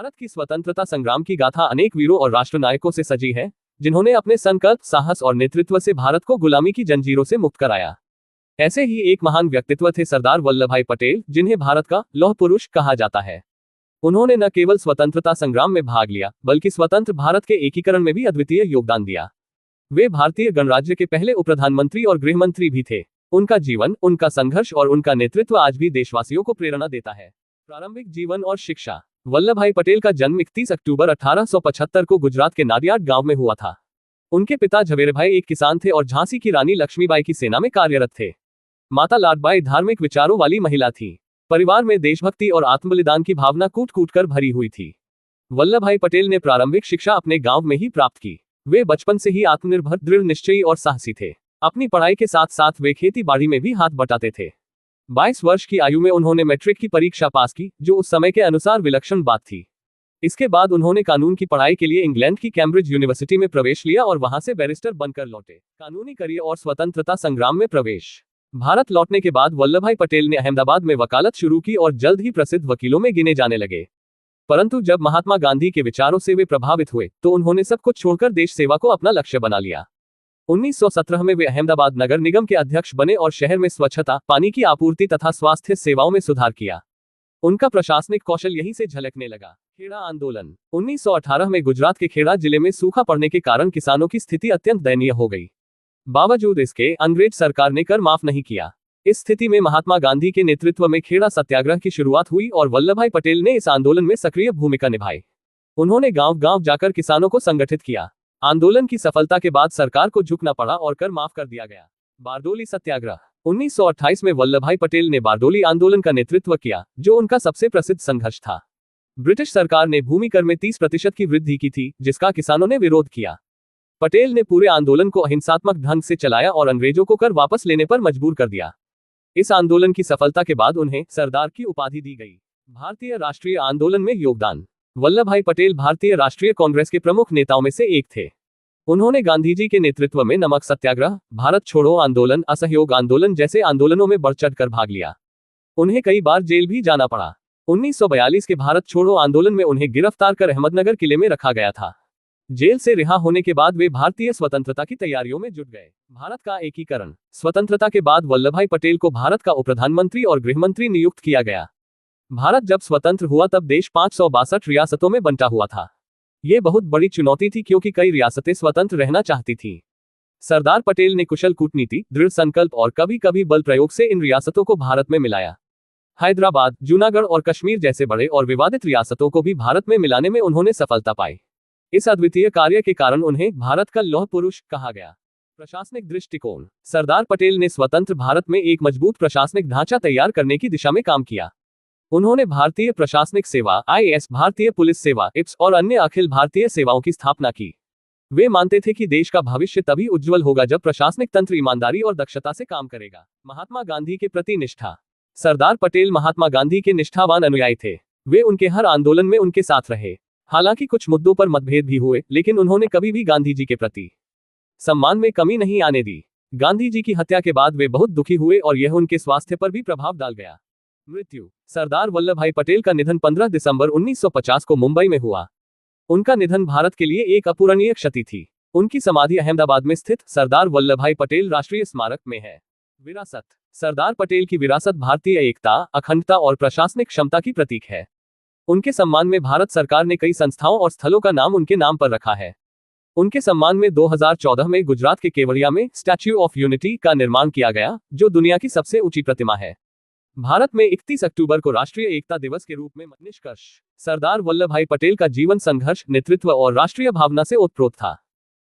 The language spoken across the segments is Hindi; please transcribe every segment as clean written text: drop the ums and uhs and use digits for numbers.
भारत की स्वतंत्रता संग्राम की गाथा अनेक वीरों और राष्ट्रनायकों से सजी है, जिन्होंने अपने संकल्प, साहस और नेतृत्व से भारत को गुलामी की जंजीरों से मुक्त कराया। ऐसे ही एक महान व्यक्तित्व थे सरदार वल्लभभाई पटेल, जिन्हें भारत का लौह पुरुष कहा जाता है। उन्होंने न केवल स्वतंत्रता संग्राम में भाग लिया, बल्कि स्वतंत्र भारत के एकीकरण में भी अद्वितीय योगदान दिया। वे भारतीय गणराज्य के पहले उप प्रधानमंत्री और गृहमंत्री भी थे। उनका जीवन, उनका संघर्ष और उनका नेतृत्व आज भी देशवासियों को प्रेरणा देता है। प्रारंभिक जीवन और शिक्षा। वल्लभभाई पटेल का जन्म 31 अक्टूबर 1875 को गुजरात के नादियाड गांव में हुआ था। उनके पिता झवेरभाई एक किसान थे और झांसी की रानी लक्ष्मीबाई की सेना में कार्यरत थे। माता लाडबाई धार्मिक विचारों वाली महिला थी। परिवार में देशभक्ति और आत्मबलिदान की भावना कूट कूट कर भरी हुई थी। वल्लभभाई पटेल ने प्रारंभिक शिक्षा अपने गांव में ही प्राप्त की। वे बचपन से ही आत्मनिर्भर, दृढ़ निश्चयी और साहसी थे। अपनी पढ़ाई के साथ साथ वे खेती बाड़ी में भी हाथ बटाते थे। 22 वर्ष की आयु में उन्होंने मैट्रिक की परीक्षा पास की, जो उस समय के अनुसार विलक्षण बात थी। इसके बाद उन्होंने कानून की पढ़ाई के लिए इंग्लैंड की कैम्ब्रिज यूनिवर्सिटी में प्रवेश लिया और वहां से बैरिस्टर बनकर लौटे। कानूनी करियर और स्वतंत्रता संग्राम में प्रवेश। भारत लौटने के बाद वल्लभभाई पटेल ने अहमदाबाद में वकालत शुरू की और जल्द ही प्रसिद्ध वकीलों में गिने जाने लगे। परंतु जब महात्मा गांधी के विचारों से वे प्रभावित हुए, तो उन्होंने सब कुछ छोड़कर देश सेवा को अपना लक्ष्य बना लिया। 1917 में वे अहमदाबाद नगर निगम के अध्यक्ष बने और शहर में स्वच्छता, पानी की आपूर्ति तथा स्वास्थ्य सेवाओं में सुधार किया। उनका प्रशासनिक कौशल यहीं से झलकने लगा। खेड़ा आंदोलन। 1918 में गुजरात के खेड़ा जिले में सूखा पड़ने के कारण किसानों की स्थिति अत्यंत दयनीय हो गई। बावजूद इसके अंग्रेज सरकार ने कर माफ नहीं किया। इस स्थिति में महात्मा गांधी के नेतृत्व में खेड़ा सत्याग्रह की शुरुआत हुई और वल्लभभाई पटेल ने इस आंदोलन में सक्रिय भूमिका निभाई। उन्होंने गांव-गांव जाकर किसानों को संगठित किया। आंदोलन की सफलता के बाद सरकार को झुकना पड़ा और कर माफ कर दिया गया। बारडोली सत्याग्रह। 1928 में वल्लभभाई पटेल ने बारडोली आंदोलन का नेतृत्व किया, जो उनका सबसे प्रसिद्ध संघर्ष था। ब्रिटिश सरकार ने भूमि कर में 30% की वृद्धि की थी, जिसका किसानों ने विरोध किया। पटेल ने पूरे आंदोलन को अहिंसात्मक ढंग से चलाया और अंग्रेजों को कर वापस लेने पर मजबूर कर दिया। इस आंदोलन की सफलता के बाद उन्हें सरदार की उपाधि दी गई। भारतीय राष्ट्रीय आंदोलन में योगदान। वल्लभभाई पटेल भारतीय राष्ट्रीय कांग्रेस के प्रमुख नेताओं में से एक थे। उन्होंने गांधी जी के नेतृत्व में नमक सत्याग्रह, भारत छोड़ो आंदोलन, असहयोग आंदोलन जैसे आंदोलनों में बढ़ चढ़कर भाग लिया। उन्हें कई बार जेल भी जाना पड़ा। 1942 के भारत छोड़ो आंदोलन में उन्हें गिरफ्तार कर अहमदनगर किले में रखा गया था। जेल से रिहा होने के बाद वे भारतीय स्वतंत्रता की तैयारियों में जुट गए। भारत का एकीकरण। स्वतंत्रता के बाद वल्लभभाई पटेल को भारत का उप प्रधानमंत्री और गृहमंत्री नियुक्त किया गया। भारत जब स्वतंत्र हुआ तब देश 562 रियासतों में बंटा हुआ था। ये बहुत बड़ी चुनौती थी, क्योंकि कई रियासतें स्वतंत्र रहना चाहती थीं। सरदार पटेल ने कुशल कूटनीति, दृढ़ संकल्प और कभी कभी बल प्रयोग से इन रियासतों को भारत में मिलाया। हैदराबाद, जूनागढ़ और कश्मीर जैसे बड़े और विवादित रियासतों को भी भारत में मिलाने में उन्होंने सफलता पाई। इस अद्वितीय कार्य के कारण उन्हें भारत का लौह पुरुष कहा गया। प्रशासनिक दृष्टिकोण। सरदार पटेल ने स्वतंत्र भारत में एक मजबूत प्रशासनिक ढांचा तैयार करने की दिशा में काम किया। उन्होंने भारतीय प्रशासनिक सेवा (IAS), भारतीय पुलिस सेवा (IPS) और अन्य अखिल भारतीय सेवाओं की स्थापना की। वे मानते थे कि देश का भविष्य तभी उज्जवल होगा जब प्रशासनिक तंत्र ईमानदारी और दक्षता से काम करेगा। महात्मा गांधी के प्रति निष्ठा। सरदार पटेल महात्मा गांधी के निष्ठावान अनुयायी थे। वे उनके हर आंदोलन में उनके साथ रहे। हालांकि कुछ मुद्दों पर मतभेद भी हुए, लेकिन उन्होंने कभी भी गांधी जी के प्रति सम्मान में कमी नहीं आने दी। गांधी जी की हत्या के बाद वे बहुत दुखी हुए और यह उनके स्वास्थ्य पर भी प्रभाव डाल गया। मृत्यु। सरदार वल्लभभाई पटेल का निधन 15 दिसंबर 1950 को मुंबई में हुआ। उनका निधन भारत के लिए एक अपूरणीय क्षति थी। उनकी समाधि अहमदाबाद में स्थित सरदार वल्लभभाई पटेल राष्ट्रीय स्मारक में है। विरासत। सरदार पटेल की विरासत भारतीय एकता, अखंडता और प्रशासनिक क्षमता की प्रतीक है। उनके सम्मान में भारत सरकार ने कई संस्थाओं और स्थलों का नाम उनके नाम पर रखा है। उनके सम्मान में 2014 में गुजरात के केवड़िया में स्टैच्यू ऑफ यूनिटी का निर्माण किया गया, जो दुनिया की सबसे ऊंची प्रतिमा है। भारत में 31 अक्टूबर को राष्ट्रीय एकता दिवस के रूप में निष्कर्ष। सरदार वल्लभभाई पटेल का जीवन संघर्ष, नेतृत्व और राष्ट्रीय भावना से ओतप्रोत था।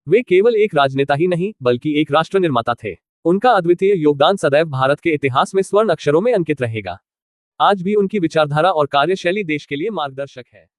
वे केवल एक राजनेता ही नहीं, बल्कि एक राष्ट्र निर्माता थे। उनका अद्वितीय योगदान सदैव भारत के इतिहास में स्वर्ण अक्षरों में अंकित रहेगा। आज भी उनकी विचारधारा और कार्यशैली देश के लिए मार्गदर्शक है।